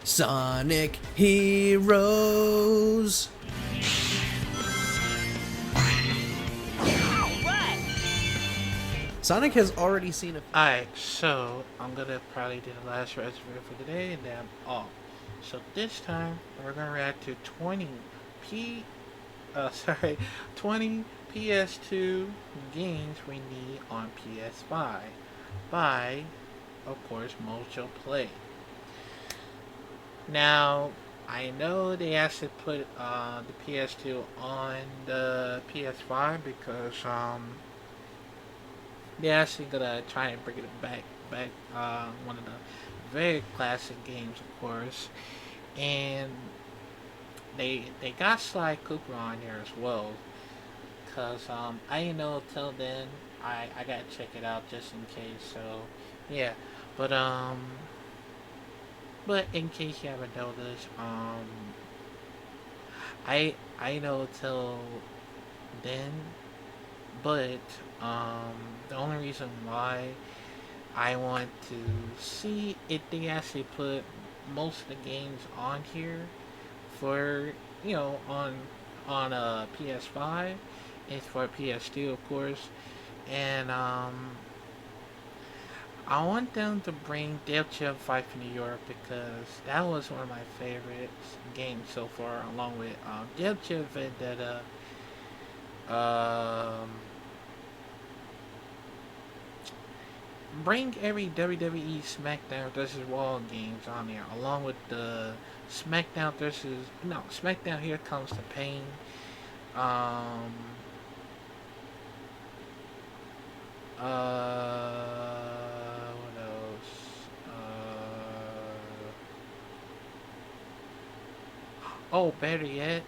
Sonic Heroes. Sonic has already seen a... Alright, so I'm gonna probably do the last resume for today and then I'm off. So this time we're gonna react to 20 20 PS2 games we need on PS5 by, of course, Mojo Play. Now, I know they actually put the PS2 on the PS5 because they're actually gonna try and bring it back. One of the very classic games, of course, and they got Sly Cooper on here as well. Cause I didn't know till then. I gotta check it out just in case. So yeah, but in case you haven't noticed, I know till then, but the only reason why I want to see if they actually put most of the games on here for on a PS5 is for PS2, of course, and I want them to bring Death Chip Fight for New York because that was one of my favorite games so far, along with Death Chip Vendetta. Um, Bring every WWE SmackDown vs. Raw games on there, along with the SmackDown Here Comes the Pain. Um, what else? Better yet,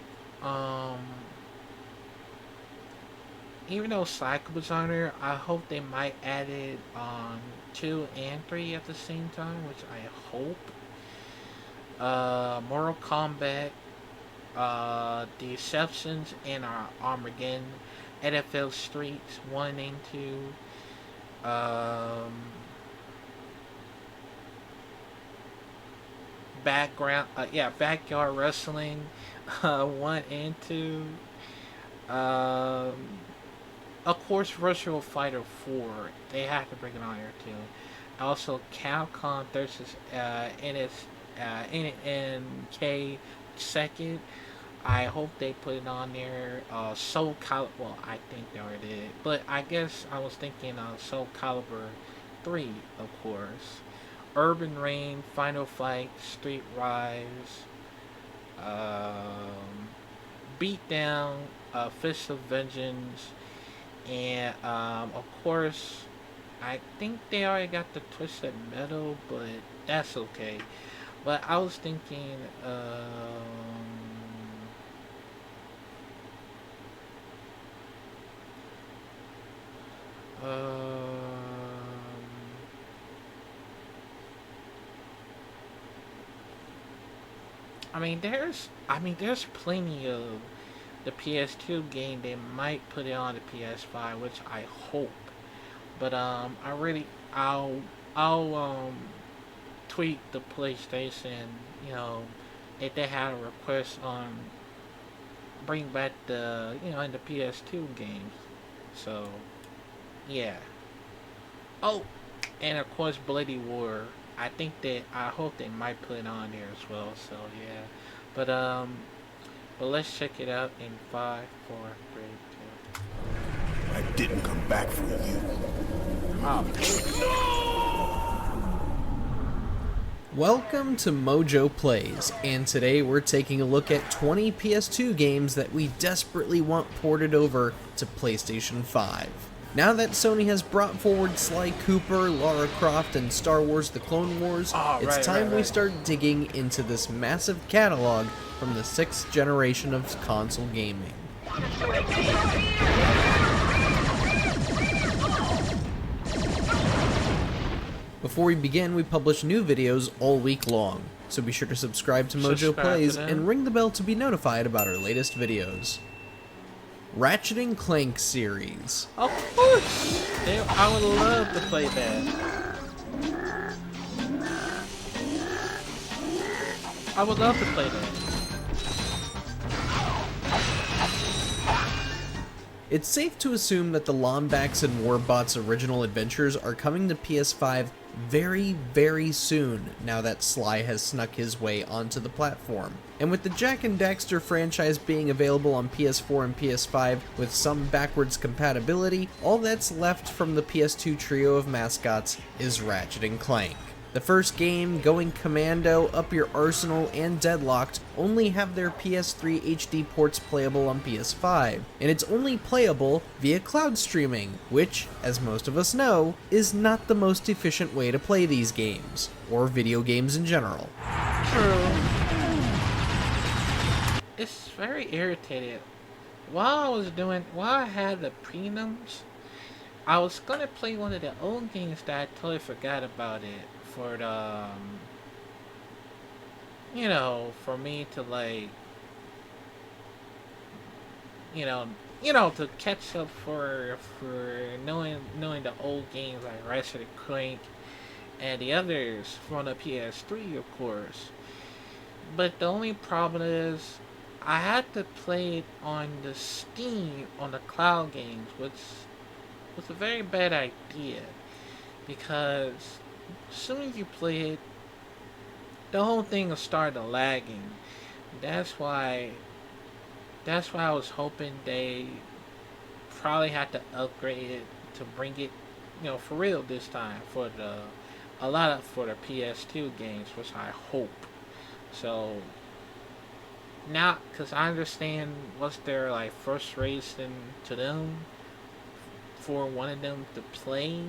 even though Psycho was on there, I hope they might add it on 2 and 3 at the same time, which I hope. Mortal Kombat, The Exceptions, and Armageddon, NFL Streets 1 and 2, Backyard Wrestling, 1 and 2, of course, Virtual Fighter 4. They have to bring it on here too. Also, Capcom versus NK second. I hope they put it on there. Soul Calibur. Well, I think they already did, but I guess I was thinking Soul Calibur 3, of course. Urban Reign, Final Fight, Street Rise, Beatdown, Fist of Vengeance. And of course, I think they already got the Twisted Metal, but that's okay. But I was thinking, there's plenty of the PS2 game. They might put it on the PS5, which I hope. But I'll tweet the PlayStation, if they have a request on bring back the in the PS2 games. So yeah. Oh, and of course Bloody War. I hope they might put it on there as well. So yeah, but let's check it out in 5, 4, 3, 2. I didn't come back for you. Welcome to Mojo Plays, and today we're taking a look at 20 PS2 games that we desperately want ported over to PlayStation 5. Now that Sony has brought forward Sly Cooper, Lara Croft, and Star Wars The Clone Wars, it's time we start digging into this massive catalog from the 6th generation of console gaming. Before we begin, we publish new videos all week long, so be sure to subscribe to Mojo Plays and ring the bell to be notified about our latest videos. Ratchet & Clank series. Of course! I would love to play that. I would love to play that. It's safe to assume that the Lombax and Warbot's original adventures are coming to PS5 very, very soon, now that Sly has snuck his way onto the platform. And with the Jak and Daxter franchise being available on PS4 and PS5 with some backwards compatibility, all that's left from the PS2 trio of mascots is Ratchet and Clank. The first game, going commando, Up Your Arsenal, and Deadlocked only have their PS3 HD ports playable on PS5, and it's only playable via cloud streaming, which, as most of us know, is not the most efficient way to play these games, or video games in general. True. It's very irritating. While I had the prelims, I was gonna play one of the old games that I totally forgot about it. For the, for me to like, to catch up for knowing the old games like Ratchet and Clank and the others from the PS3, of course. But the only problem is I had to play it on the Steam on the cloud games, which was a very bad idea because as soon as you play it, the whole thing will start lagging. That's why I was hoping they probably had to upgrade it to bring it, for real this time for the PS2 games, which I hope. So now, because I understand what's their like frustration to them for wanting them to play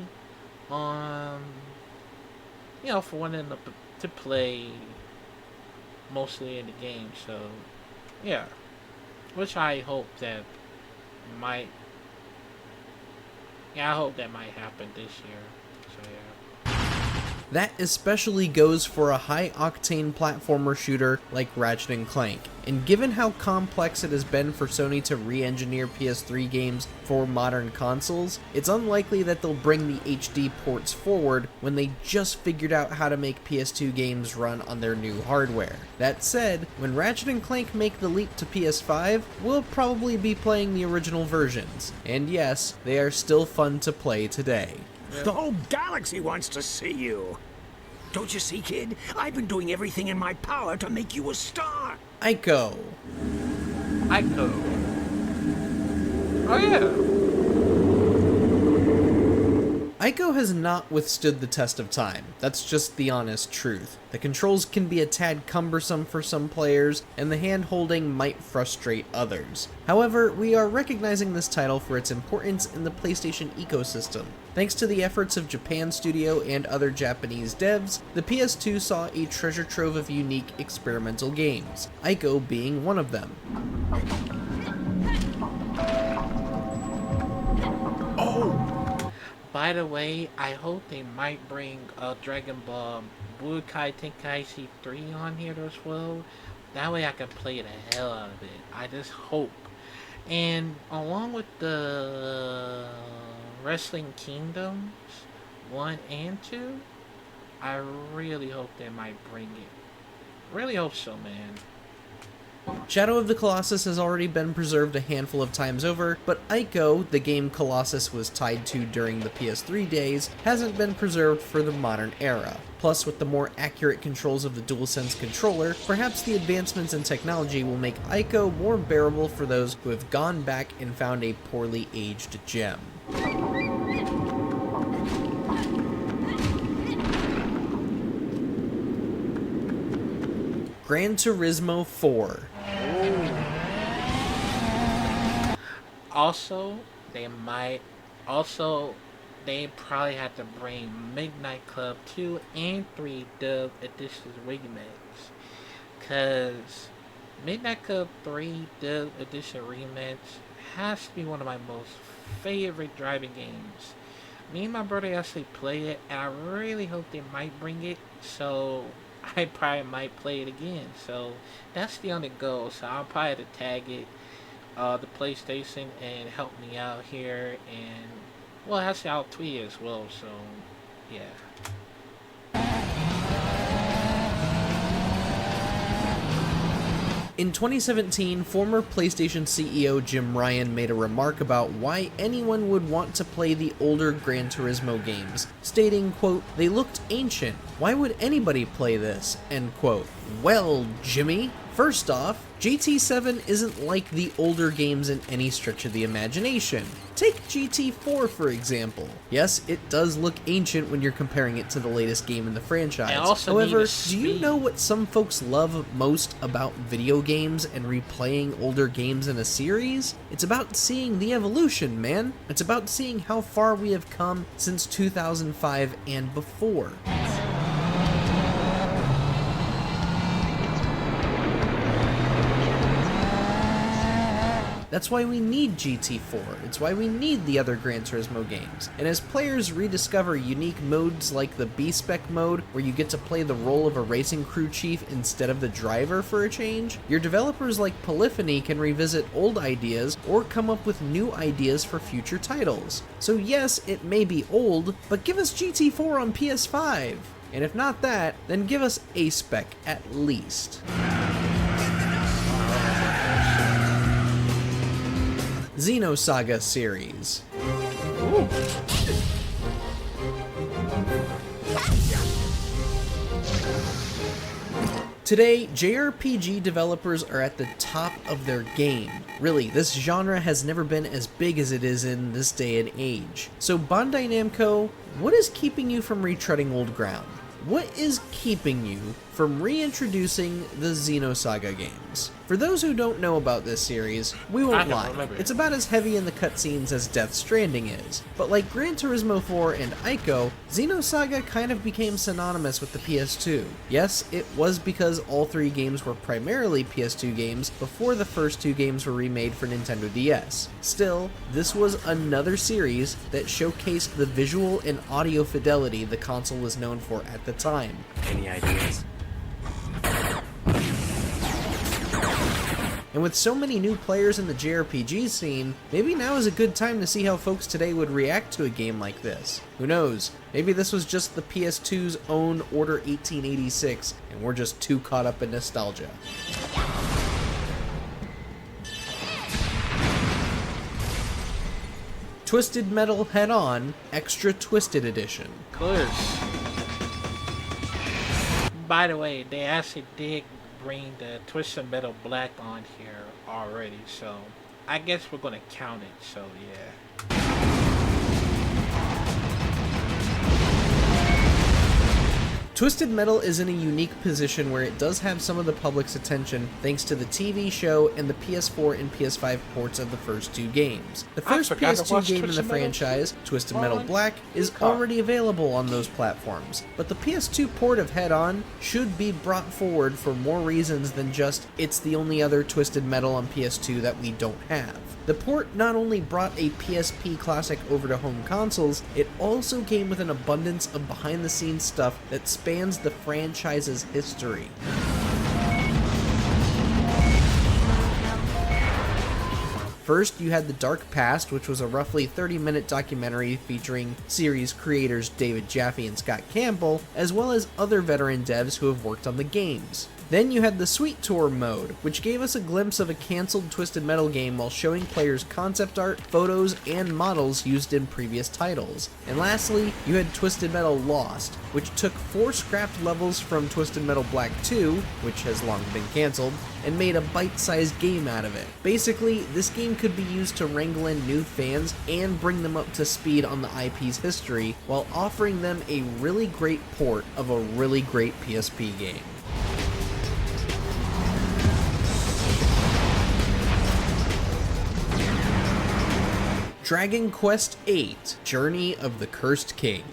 on. For wanting to play mostly in the game, so yeah, which I hope that might, I hope that might happen this year. So yeah. That especially goes for a high-octane platformer shooter like Ratchet & Clank, and given how complex it has been for Sony to re-engineer PS3 games for modern consoles, it's unlikely that they'll bring the HD ports forward when they just figured out how to make PS2 games run on their new hardware. That said, when Ratchet & Clank make the leap to PS5, we'll probably be playing the original versions, and yes, they are still fun to play today. The whole galaxy wants to see you. Don't you see, kid? I've been doing everything in my power to make you a star. Ico. Oh yeah. Ico has not withstood the test of time, that's just the honest truth. The controls can be a tad cumbersome for some players, and the hand-holding might frustrate others. However, we are recognizing this title for its importance in the PlayStation ecosystem. Thanks to the efforts of Japan Studio and other Japanese devs, the PS2 saw a treasure trove of unique experimental games, Ico being one of them. By the way, I hope they might bring Dragon Ball Budokai Tenkaichi 3 on here as well. That way I can play the hell out of it. I just hope. And along with the Wrestling Kingdoms 1 and 2, I really hope they might bring it. Really hope so, man. Shadow of the Colossus has already been preserved a handful of times over, but Ico, the game Colossus was tied to during the PS3 days, hasn't been preserved for the modern era. Plus, with the more accurate controls of the DualSense controller, perhaps the advancements in technology will make Ico more bearable for those who have gone back and found a poorly aged gem. Gran Turismo 4. Also, they probably have to bring Midnight Club 2 and 3 Dub Edition remakes. Cause Midnight Club 3 Dub Edition Remix has to be one of my most favorite driving games. Me and my brother actually play it, and I really hope they might bring it, so I probably might play it again. So that's the only goal. So I'll probably have to tag it, the PlayStation, and help me out here. And well, actually I'll tweet it as well. So yeah. In 2017, former PlayStation CEO Jim Ryan made a remark about why anyone would want to play the older Gran Turismo games, stating, quote, "They looked ancient. Why would anybody play this?" End quote. Well, Jimmy, first off, GT7 isn't like the older games in any stretch of the imagination. Take GT4 for example. Yes, it does look ancient when you're comparing it to the latest game in the franchise. However, do you know what some folks love most about video games and replaying older games in a series? It's about seeing the evolution, man. It's about seeing how far we have come since 2005 and before. That's why we need GT4, it's why we need the other Gran Turismo games. And as players rediscover unique modes like the B-Spec mode, where you get to play the role of a racing crew chief instead of the driver for a change, your developers like Polyphony can revisit old ideas or come up with new ideas for future titles. So yes, it may be old, but give us GT4 on PS5. And if not that, then give us A-Spec at least. Xenosaga series. Ooh. Today, JRPG developers are at the top of their game. Really, this genre has never been as big as it is in this day and age. So Bandai Namco, what is keeping you from retreading old ground? What is keeping you from reintroducing the Xenosaga games? For those who don't know about this series, we won't lie, it's about as heavy in the cutscenes as Death Stranding is, but like Gran Turismo 4 and Ico, Xenosaga kind of became synonymous with the PS2. Yes, it was because all three games were primarily PS2 games before the first two games were remade for Nintendo DS. Still, this was another series that showcased the visual and audio fidelity the console was known for at the time. Any ideas? And with so many new players in the JRPG scene, maybe now is a good time to see how folks today would react to a game like this. Who knows, maybe this was just the PS2's own Order 1886, and we're just too caught up in nostalgia. Twisted Metal Head-On Extra Twisted Edition. Close. By the way, they actually did bring the Twisted Metal Black on here already, so I guess we're gonna count it, so yeah. Twisted Metal is in a unique position where it does have some of the public's attention thanks to the TV show and the PS4 and PS5 ports of the first two games. The first PS2 game in the franchise, Twisted Metal Black, is already available on those platforms, but the PS2 port of Head On should be brought forward for more reasons than just it's the only other Twisted Metal on PS2 that we don't have. The port not only brought a PSP classic over to home consoles, it also came with an abundance of behind-the-scenes stuff that spans the franchise's history. First, you had The Dark Past, which was a roughly 30-minute documentary featuring series creators David Jaffe and Scott Campbell, as well as other veteran devs who have worked on the games. Then you had the Sweet Tour mode, which gave us a glimpse of a cancelled Twisted Metal game while showing players concept art, photos, and models used in previous titles. And lastly, you had Twisted Metal Lost, which took 4 scrapped levels from Twisted Metal Black 2, which has long been cancelled, and made a bite-sized game out of it. Basically, this game could be used to wrangle in new fans and bring them up to speed on the IP's history, while offering them a really great port of a really great PSP game. Dragon Quest VIII: Journey of the Cursed King.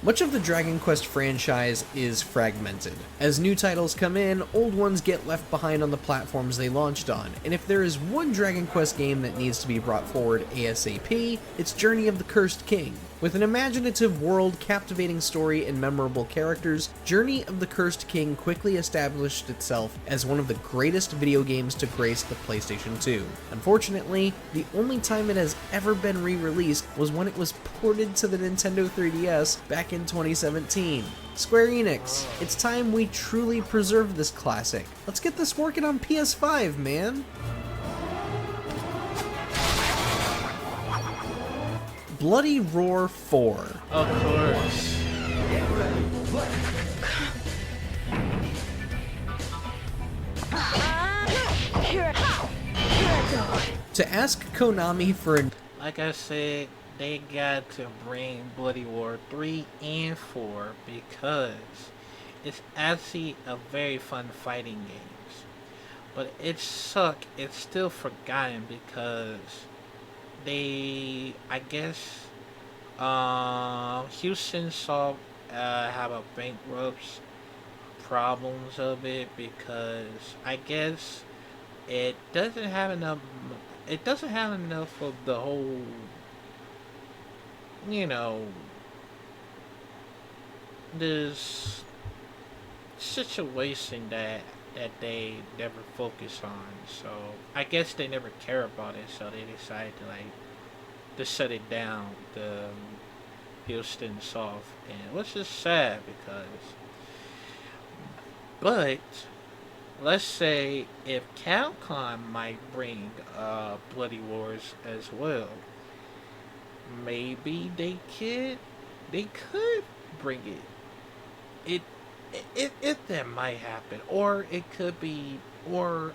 Much of the Dragon Quest franchise is fragmented. As new titles come in, old ones get left behind on the platforms they launched on, and if there is one Dragon Quest game that needs to be brought forward ASAP, it's Journey of the Cursed King. With an imaginative world, captivating story, and memorable characters, Journey of the Cursed King quickly established itself as one of the greatest video games to grace the PlayStation 2. Unfortunately, the only time it has ever been re-released was when it was ported to the Nintendo 3DS back in 2017. Square Enix, it's time we truly preserve this classic. Let's get this working on PS5, man! Bloody Roar 4. Of course. To ask Konami for an Like I said, they got to bring Bloody Roar 3 and 4 because it's actually a very fun fighting game. But it's still forgotten because I guess, Houston saw have a bankrupt problems of it because I guess it doesn't have enough of the whole, this situation that they never focus on. So I guess they never care about it, so they decided to shut it down, the Houston Soft, and which is sad but let's say if Capcom might bring Bloody Wars as well, maybe they could bring it. If that might happen, or it could be, or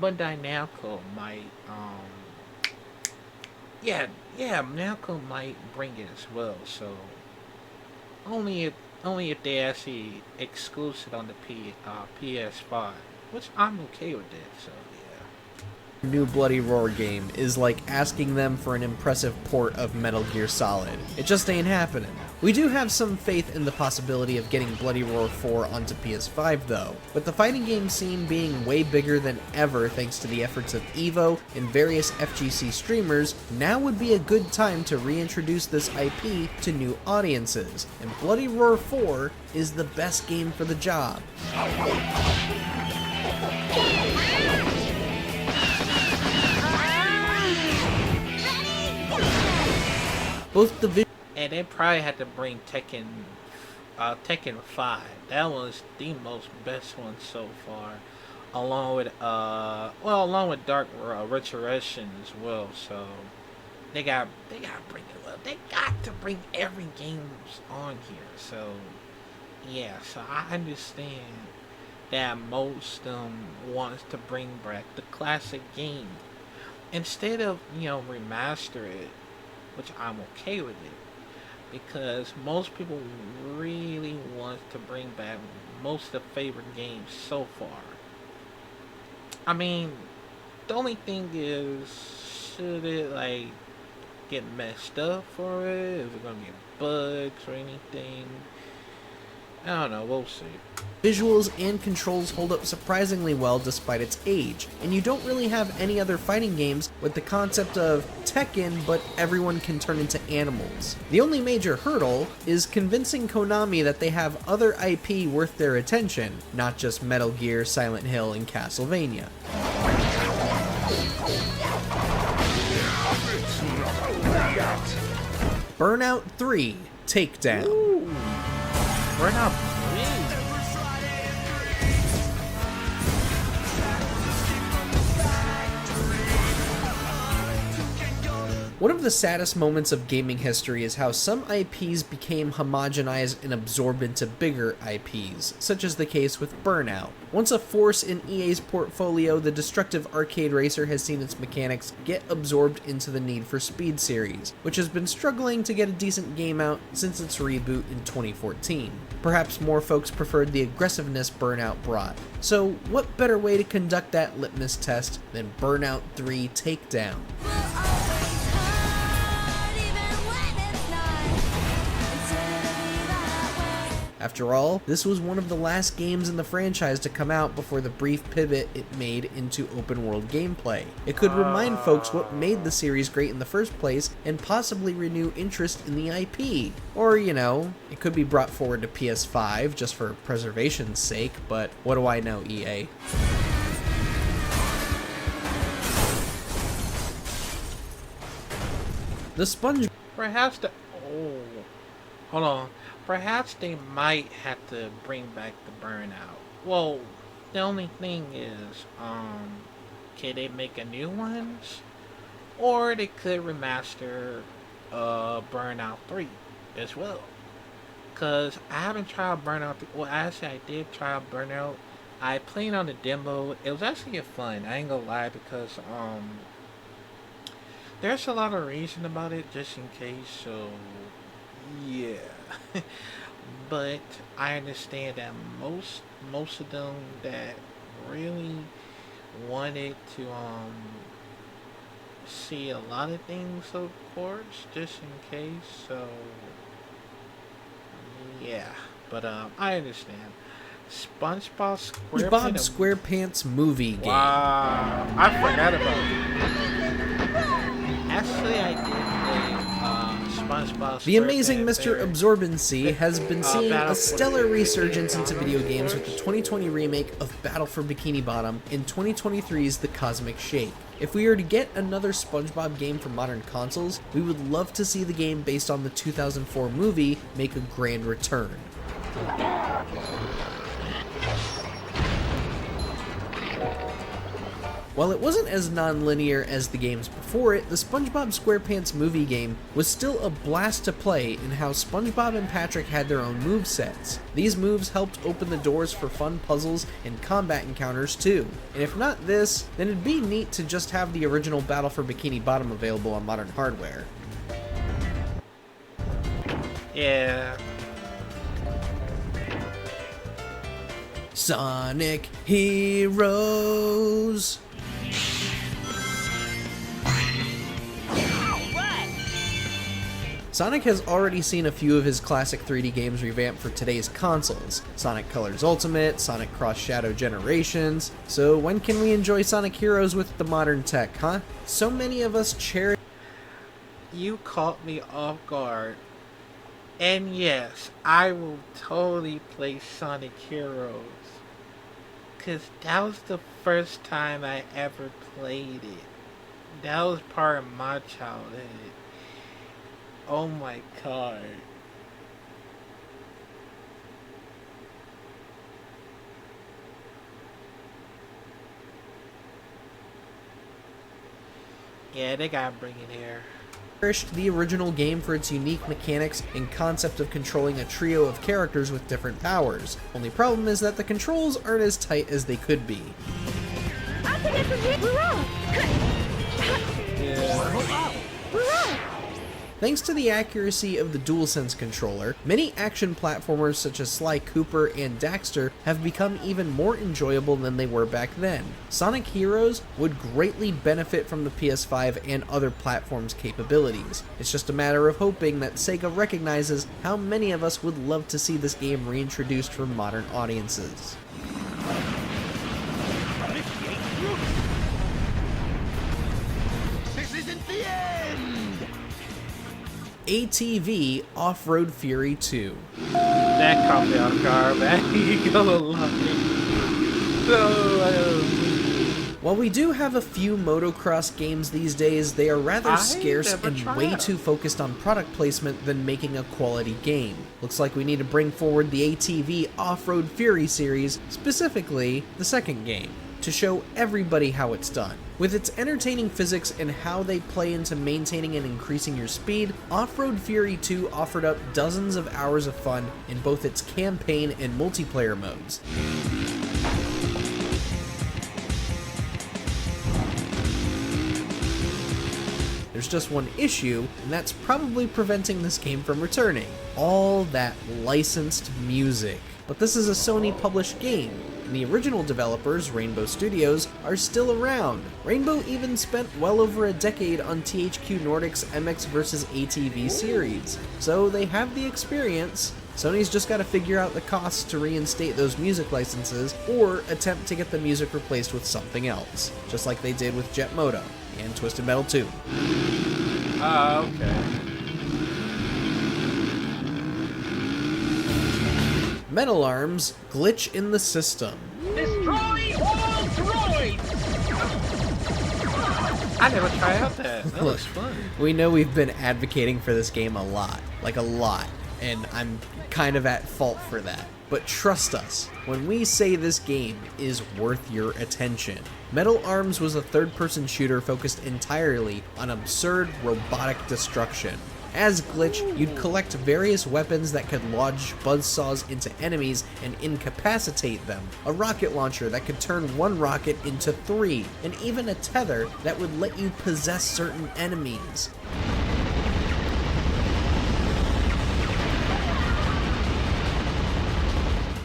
Bandai Namco might, Namco might bring it as well. So only if they actually exclusive on the PS5, which I'm okay with it. So yeah. new Bloody Roar game is like asking them for an impressive port of Metal Gear Solid. It just ain't happening. We do have some faith in the possibility of getting Bloody Roar 4 onto PS5 though, with the fighting game scene being way bigger than ever thanks to the efforts of Evo and various FGC streamers. Now would be a good time to reintroduce this IP to new audiences, and Bloody Roar 4 is the best game for the job. Both the And they probably had to bring Tekken 5. That was the most best one so far, along with Dark Resurrection as well. So they got to bring it up. They got to bring every game on here. So yeah, so I understand that most wants to bring back the classic game instead of remaster it, which I'm okay with it. Because most people really want to bring back most of the favorite games so far. I mean, the only thing is, should it get messed up for it? Is it gonna get bugs or anything? I don't know, we'll see. Visuals and controls hold up surprisingly well despite its age, and you don't really have any other fighting games with the concept of Tekken, but everyone can turn into animals. The only major hurdle is convincing Konami that they have other IP worth their attention, not just Metal Gear, Silent Hill, and Castlevania. Burnout 3 Takedown. Ooh. Burnout 3. One of the saddest moments of gaming history is how some IPs became homogenized and absorbed into bigger IPs, such as the case with Burnout. Once a force in EA's portfolio, the destructive arcade racer has seen its mechanics get absorbed into the Need for Speed series, which has been struggling to get a decent game out since its reboot in 2014. Perhaps more folks preferred the aggressiveness Burnout brought. So what better way to conduct that litmus test than Burnout 3 Takedown? After all, this was one of the last games in the franchise to come out before the brief pivot it made into open world gameplay. It could remind folks what made the series great in the first place and possibly renew interest in the IP. Or, you know, it could be brought forward to PS5 just for preservation's sake, but what do I know, EA? The Sponge... Perhaps the... Oh. Hold on. Perhaps they might have to bring back the Burnout. Well, the only thing is, can they make a new ones? Or they could remaster Burnout 3 as well. Because I haven't tried Burnout 3. Well, actually, I did try Burnout. I played on the demo. It was actually fun. I ain't gonna lie, because there's a lot of reason about it, just in case. So yeah. But I understand that most of them that really wanted to see a lot of things, of course, just in case. So yeah, but I understand. SpongeBob SquarePants movie game. Wow, I forgot about it. Actually, I did play SpongeBob. The amazing Mr. Absorbency has been seeing a stellar resurgence into video games with the 2020 remake of Battle for Bikini Bottom and 2023's The Cosmic Shake. If we were to get another SpongeBob game for modern consoles, we would love to see the game based on the 2004 movie make a grand return. While it wasn't as non-linear as the games before it, the SpongeBob SquarePants movie game was still a blast to play in how SpongeBob and Patrick had their own movesets. These moves helped open the doors for fun puzzles and combat encounters too. And if not this, then it'd be neat to just have the original Battle for Bikini Bottom available on modern hardware. Yeah. Sonic Heroes. Sonic has already seen a few of his classic 3D games revamped for today's consoles. Sonic Colors Ultimate, Sonic Cross Shadow Generations. So when can we enjoy Sonic Heroes with the modern tech, huh? So many of us cherish... You caught me off guard. And yes, I will totally play Sonic Heroes. Cause that was the first time I ever played it. That was part of my childhood. Oh my god. Yeah, they gotta bring it here. Cherished the original game for its unique mechanics and concept of controlling a trio of characters with different powers. Only problem is that the controls aren't as tight as they could be. Thanks to the accuracy of the DualSense controller, many action platformers such as Sly Cooper and Daxter have become even more enjoyable than they were back then. Sonic Heroes would greatly benefit from the PS5 and other platforms' capabilities. It's just a matter of hoping that Sega recognizes how many of us would love to see this game reintroduced for modern audiences. ATV Off-Road Fury 2. That caught me off guard, man. You gonna love me. So, While we do have a few motocross games these days, they are rather scarce and way too focused on product placement than making a quality game. Looks like we need to bring forward the ATV Off-Road Fury series, specifically the second game, to show everybody how it's done. With its entertaining physics and how they play into maintaining and increasing your speed, Off-Road Fury 2 offered up dozens of hours of fun in both its campaign and multiplayer modes. There's just one issue, and that's probably preventing this game from returning. All that licensed music. But this is a Sony-published game, and the original developers, Rainbow Studios, are still around. Rainbow even spent well over a decade on THQ Nordic's MX vs. ATV series, so they have the experience. Sony's just gotta figure out the costs to reinstate those music licenses, or attempt to get the music replaced with something else, just like they did with Jet Moto and Twisted Metal 2. Okay. Metal Arms Glitch in the System. Destroy all droids! I never tried out that. That Look, looks fun. we know we've been advocating for this game a lot, and I'm kind of at fault for that. But trust us, when we say this game is worth your attention. Metal Arms was a third-person shooter focused entirely on absurd robotic destruction. As Glitch, you'd collect various weapons that could lodge buzzsaws into enemies and incapacitate them, a rocket launcher that could turn one rocket into 3, and even a tether that would let you possess certain enemies.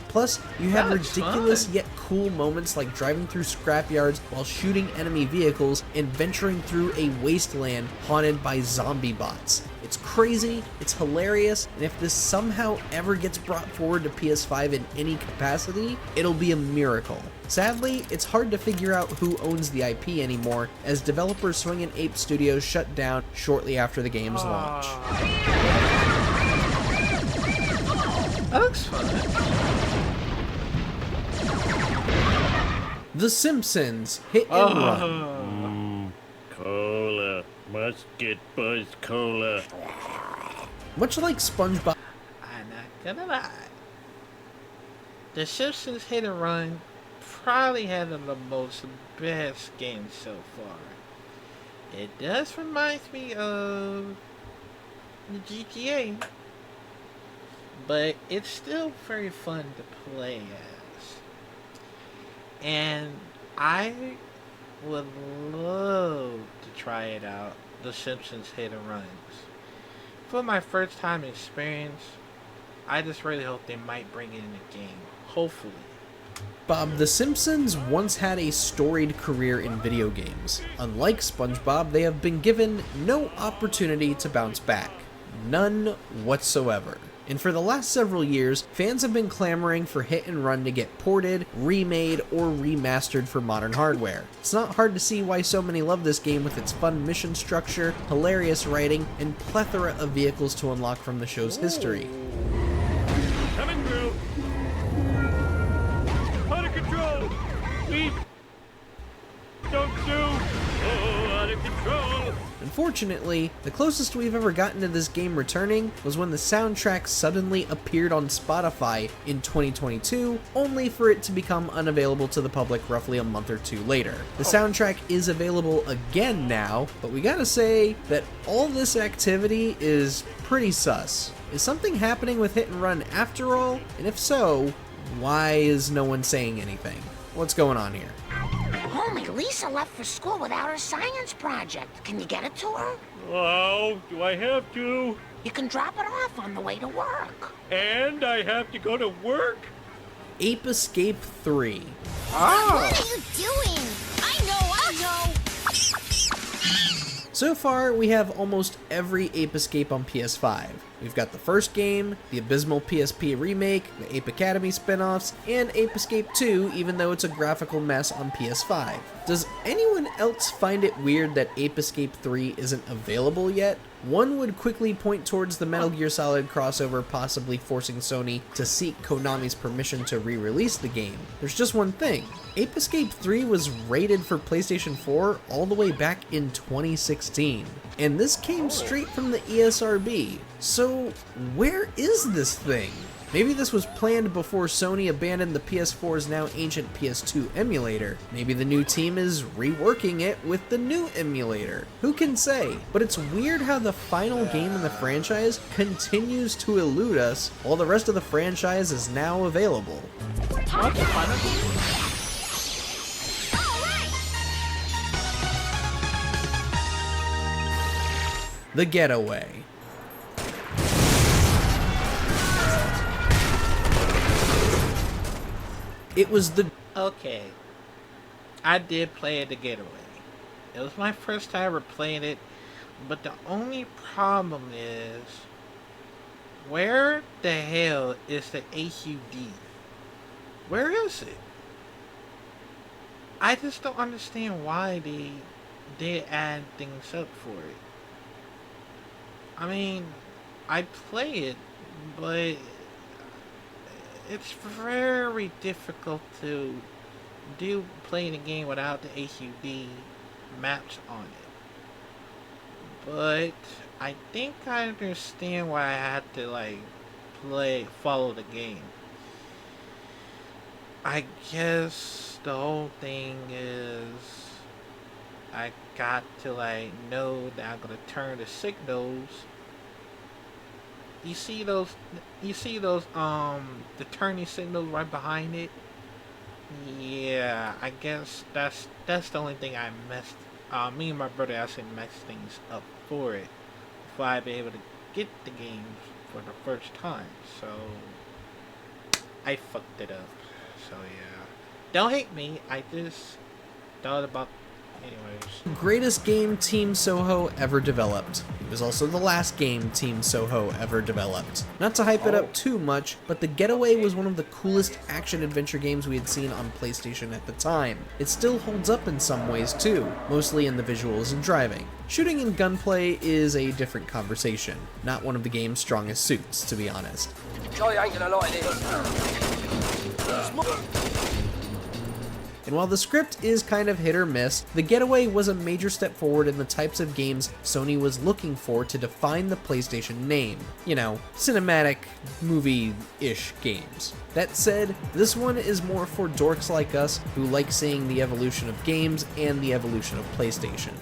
Plus, you have That's ridiculous fun. yet cool moments like driving through scrapyards while shooting enemy vehicles and venturing through a wasteland haunted by zombie bots. It's crazy, it's hilarious, and if this somehow ever gets brought forward to PS5 in any capacity, it'll be a miracle. Sadly, it's hard to figure out who owns the IP anymore, as developer Swingin' Ape Studios shut down shortly after the game's launch. That looks fun. The Simpsons Hit and Run. Cola. Must get Buzz Cola. Much like SpongeBob, I'm not gonna lie. The Simpsons Hit and Run probably had the most best games so far. It does remind me of the GTA, but it's still very fun to play as. And I would love to try it out, The Simpsons Hit and Runs. For my first time experience, I just really hope they might bring it in the game. Hopefully. The Simpsons once had a storied career in video games. Unlike SpongeBob, they have been given no opportunity to bounce back. None whatsoever. And for the last several years, fans have been clamoring for Hit and Run to get ported, remade, or remastered for modern hardware. It's not hard to see why so many love this game with its fun mission structure, hilarious writing, and plethora of vehicles to unlock from the show's history. Coming through. Out of control. Please. Don't do. Oh, out of control. Unfortunately, the closest we've ever gotten to this game returning was when the soundtrack suddenly appeared on Spotify in 2022, only for it to become unavailable to the public roughly a month or two later. The soundtrack is available again now, but we gotta say that all this activity is pretty sus. Is something happening with Hit and Run after all? And if so, why is no one saying anything? What's going on here? Homie, Lisa left for school without her science project. Can you get it to her? Oh, do I have to? You can drop it off on the way to work. And I have to go to work? Ape Escape 3. What are you doing? I know. So far, we have almost every Ape Escape on PS5. We've got the first game, the abysmal PSP remake, the Ape Academy spin-offs, and Ape Escape 2, even though it's a graphical mess on PS5. Does anyone else find it weird that Ape Escape 3 isn't available yet? One would quickly point towards the Metal Gear Solid crossover possibly forcing Sony to seek Konami's permission to re-release the game. There's just one thing. Ape Escape 3 was rated for PlayStation 4 all the way back in 2016. And this came straight from the ESRB. So where is this thing? Maybe this was planned before Sony abandoned the PS4's now ancient PS2 emulator. Maybe the new team is reworking it with the new emulator. Who can say? But it's weird how the final game in the franchise continues to elude us while the rest of the franchise is now available. The Getaway. It was the... Okay. I did play it, The Getaway. It was my first time ever playing it, but the only problem is Where the hell is the HUD? Where is it? I just don't understand why they add things up for it. I mean, I play it, but it's very difficult to playing a game without the HUD maps on it. But I think I understand why I had to like follow the game. I guess the whole thing is I got to like know that I'm gonna turn the signals. You see those the turning signals right behind it? Yeah, I guess that's the only thing I messed. Me and my brother actually messed things up for it before I'd be able to get the games for the first time. So I fucked it up. So yeah, don't hate me. I just thought about. Anyways. Greatest game Team Soho ever developed. It was also the last game Team Soho ever developed. Not to hype it up too much, but The Getaway was one of the coolest action-adventure games we had seen on PlayStation at the time. It still holds up in some ways too, mostly in the visuals and driving. Shooting and gunplay is a different conversation, not one of the game's strongest suits, to be honest. Charlie ain't gonna like this. And while the script is kind of hit or miss, The Getaway was a major step forward in the types of games Sony was looking for to define the PlayStation name. You know, cinematic, movie-ish games. That said, this one is more for dorks like us who like seeing the evolution of games and the evolution of PlayStation.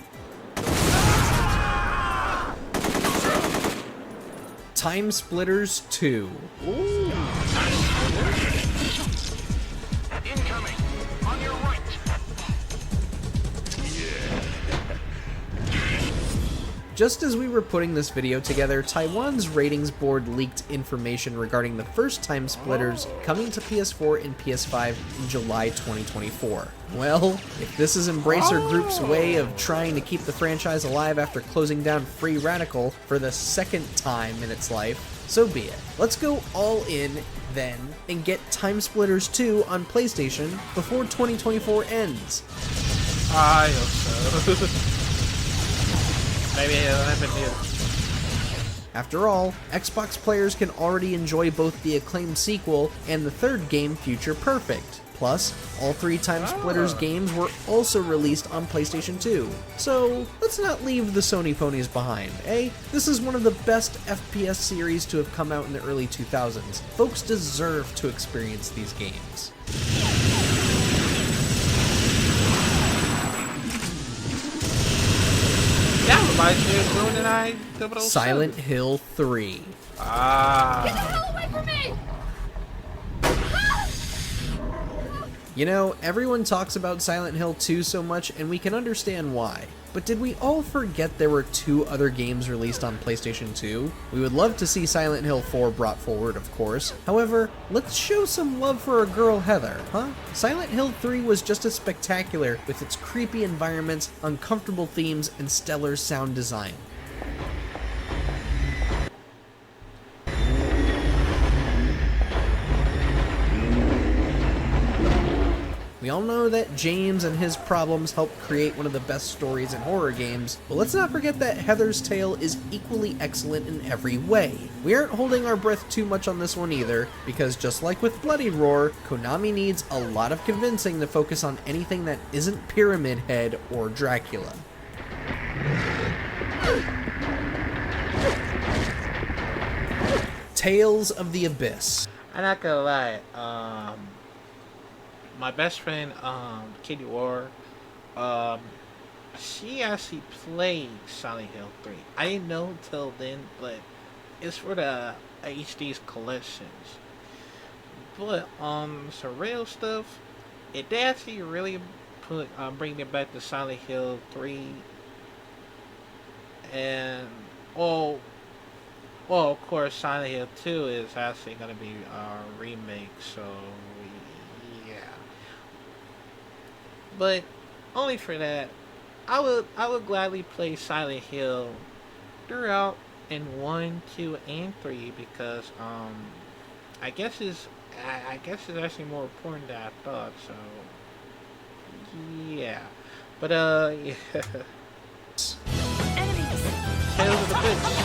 Time Splitters 2. Ooh. Incoming! On your right! Just as we were putting this video together, Taiwan's ratings board leaked information regarding the first Time Splitters coming to PS4 and PS5 in July 2024. Well, if this is Embracer Group's way of trying to keep the franchise alive after closing down Free Radical for the second time in its life, so be it. Let's go all in then and get Time Splitters 2 on PlayStation before 2024 ends. I hope so. Maybe it'll happen here. After all, Xbox players can already enjoy both the acclaimed sequel and the third game, Future Perfect. Plus, all three Time Splitters games were also released on PlayStation 2. So, let's not leave the Sony ponies behind, eh? This is one of the best FPS series to have come out in the early 2000s. Folks deserve to experience these games. That reminds me of GoldenEye 007. Silent Hill 3. Get the hell away from me! You know, everyone talks about Silent Hill 2 so much, and we can understand why. But did we all forget there were 2 other games released on PlayStation 2? We would love to see Silent Hill 4 brought forward, of course. However, let's show some love for our girl Heather, huh? Silent Hill 3 was just as spectacular with its creepy environments, uncomfortable themes, and stellar sound design. We all know that James and his problems helped create one of the best stories in horror games, but let's not forget that Heather's tale is equally excellent in every way. We aren't holding our breath too much on this one either, because just like with Bloody Roar, Konami needs a lot of convincing to focus on anything that isn't Pyramid Head or Dracula. Tales of the Abyss. I'm not gonna lie, my best friend, Katie War, she actually played Silent Hill 3. I didn't know till then, but it's for the HD's collections. But some real stuff, it actually really bring me back to Silent Hill 3, and well, of course, Silent Hill 2 is actually gonna be a remake, so. But only for that, I would gladly play Silent Hill throughout in 1, 2, and 3 because I guess it's actually more important than I thought. So yeah, but yeah. Tales of the Bits.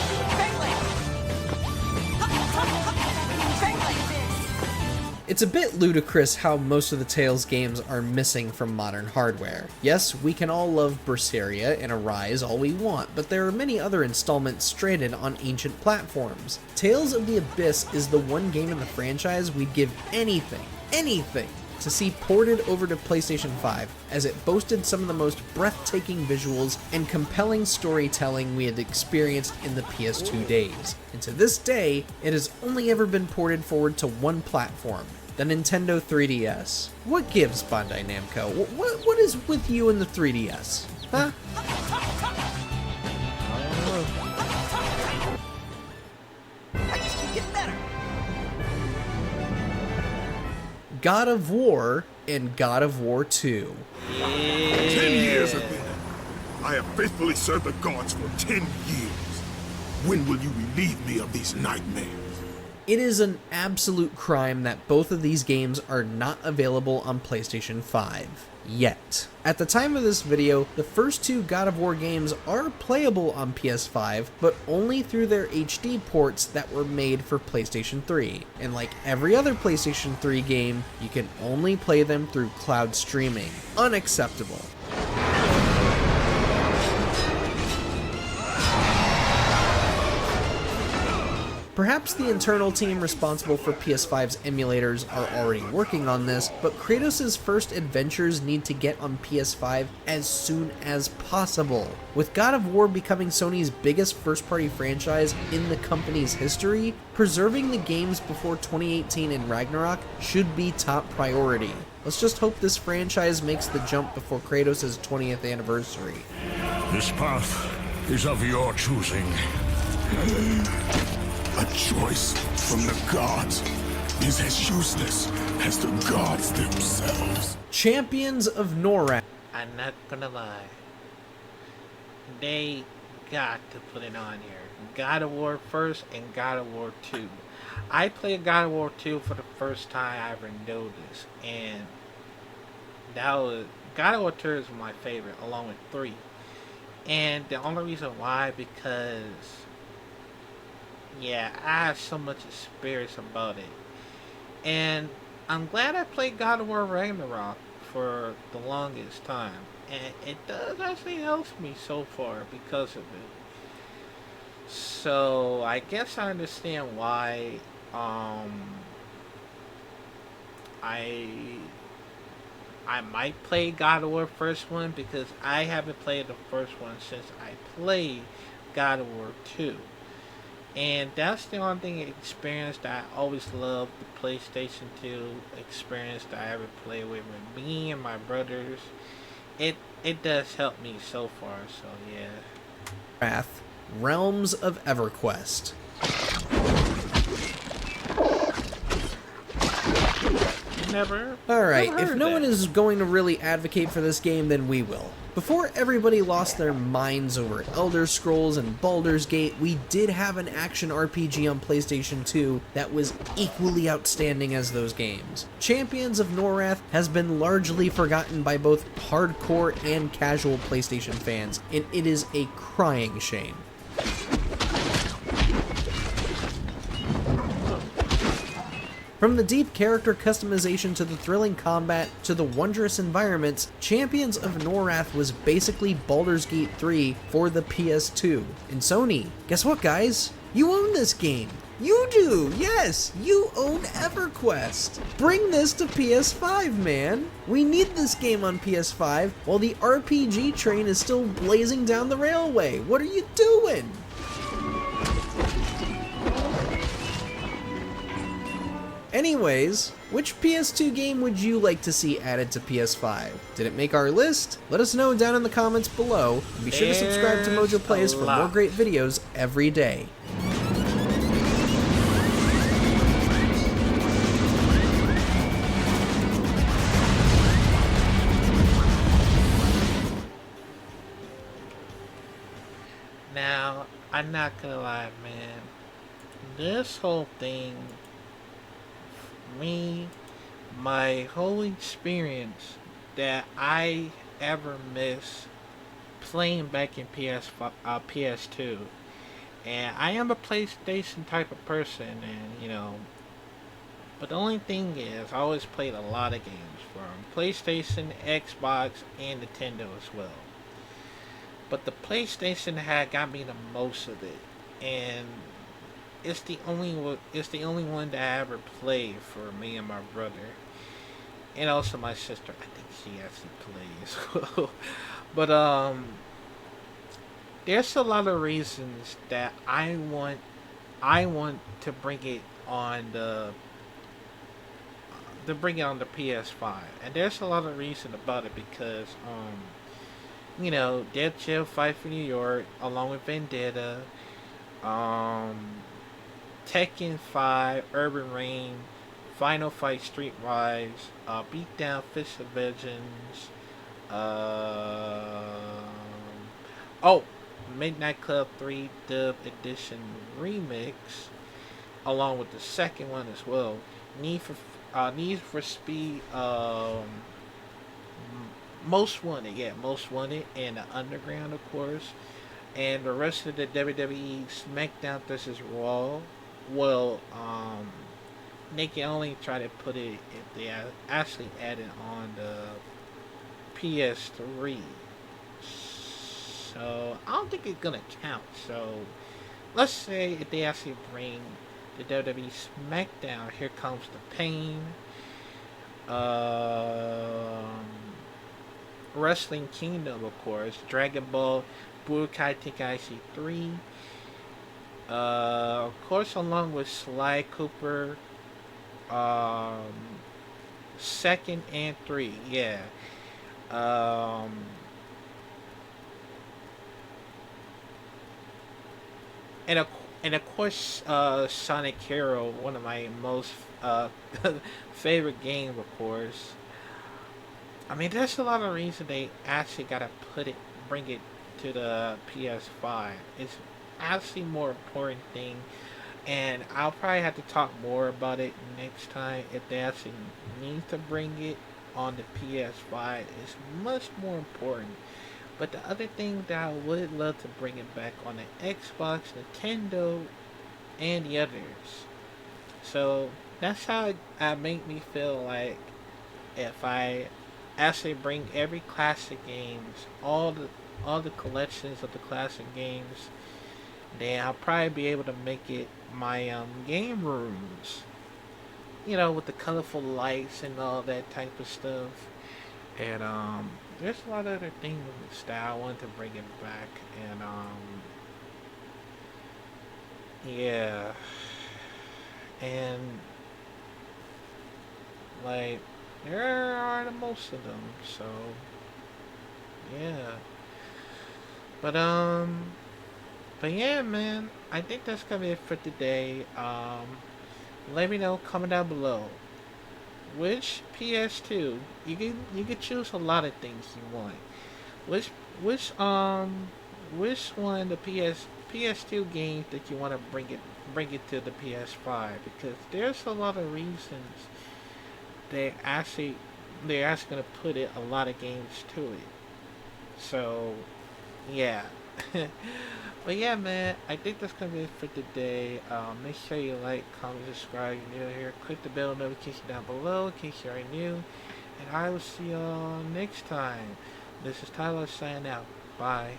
It's a bit ludicrous how most of the Tales games are missing from modern hardware. Yes, we can all love Berseria and Arise all we want, but there are many other installments stranded on ancient platforms. Tales of the Abyss is the one game in the franchise we'd give anything to see ported over to PlayStation 5, as it boasted some of the most breathtaking visuals and compelling storytelling we had experienced in the PS2 days. And to this day, it has only ever been ported forward to one platform, the Nintendo 3DS. What gives, Bandai Namco? What is with you and the 3DS? Huh? God of War and God of War 2. 10 years have been. I have faithfully served the gods for 10 years. When will you relieve me of these nightmares? It is an absolute crime that both of these games are not available on PlayStation 5. Yet. At the time of this video, the first two God of War games are playable on PS5, but only through their HD ports that were made for PlayStation 3. And like every other PlayStation 3 game, you can only play them through cloud streaming. Unacceptable. Perhaps the internal team responsible for PS5's emulators are already working on this, but Kratos' first adventures need to get on PS5 as soon as possible. With God of War becoming Sony's biggest first-party franchise in the company's history, preserving the games before 2018 and Ragnarok should be top priority. Let's just hope this franchise makes the jump before Kratos' 20th anniversary. This path is of your choosing. A choice from the gods is as useless as the gods themselves. Champions of Norath. I'm not gonna lie. They got to put it on here. God of War first and God of War 2. I played God of War 2 for the first time I ever noticed, and that was God of War 2 is my favorite, along with 3. And the only reason why, because yeah, I have so much experience about it. And I'm glad I played God of War Ragnarok for the longest time. And it does actually help me so far because of it. So I guess I understand why I might play God of War first one, because I haven't played the first one since I played God of War 2. And that's the only thing experience that I always loved, the PlayStation 2 experience that I ever played with me and my brothers. It does help me so far, so yeah. Realms of EverQuest. Alright, if no one is going to really advocate for this game, then we will. Before everybody lost their minds over Elder Scrolls and Baldur's Gate, we did have an action RPG on PlayStation 2 that was equally outstanding as those games. Champions of Norath has been largely forgotten by both hardcore and casual PlayStation fans, and it is a crying shame. From the deep character customization to the thrilling combat to the wondrous environments, Champions of Norath was basically Baldur's Gate 3 for the PS2. And Sony, guess what guys? You own this game! You do! Yes! You own EverQuest! Bring this to PS5, man! We need this game on PS5 while the RPG train is still blazing down the railway! What are you doing? Anyways, which PS2 game would you like to see added to PS5? Did it make our list? Let us know down in the comments below, and be sure to subscribe to Mojo Plays for more great videos every day. Now, I I'm not gonna lie, man. This whole thing, me, my whole experience that I ever miss playing back in PS2. And I am a PlayStation type of person, and but the only thing is, I always played a lot of games from PlayStation, Xbox, and Nintendo as well. But the PlayStation had got me the most of it, and it's the only one that I ever played for me and my brother, and also my sister. I think she actually plays as well. But there's a lot of reasons that I want to bring it on the PS5, and there's a lot of reason about it because Dead Chill Fight for New York, along with Vendetta, Tekken 5, Urban Reign, Final Fight Streetwise, Beatdown Fist of Vengeance, oh, Midnight Club 3 Dub Edition Remix, along with the second one as well. Need for Speed, Most Wanted, Most Wanted, and the Underground, of course, and the rest of the WWE SmackDown vs. Raw. Well, they can only try to put it if they actually add it on the PS3. So I don't think it's gonna count. So let's say if they actually bring the WWE SmackDown, Here Comes the Pain, Wrestling Kingdom, of course, Dragon Ball Budokai Tenkaichi 3, of course, along with Sly Cooper, second and 3, and of course, Sonic Hero, one of my most favorite games, of course. I mean, there's a lot of reason they actually gotta bring it to the PS5. It's actually more important thing, and I'll probably have to talk more about it next time if they actually need to bring it on the PS5. It's much more important. But the other thing that I would love to bring it back on the Xbox, Nintendo, and the others. So that's how it make me feel like if I actually bring every classic games, all the collections of the classic games, then I'll probably be able to make it my game rooms. With the colorful lights and all that type of stuff. And there's a lot of other things that I want to bring it back, and yeah, and like there are the most of them, so yeah. But yeah, man, I think that's gonna be it for today. Let me know, comment down below. Which PS2? You can choose a lot of things you want. Which one of the PS2 games that you want to bring it to the PS5? Because there's a lot of reasons they're actually gonna put a lot of games to it. So yeah. But yeah, man, I think that's gonna be it for today. Make sure you like, comment, subscribe if you're new here. Click the bell notification down below in case you're new. And I will see y'all next time. This is Tyler signing out. Bye.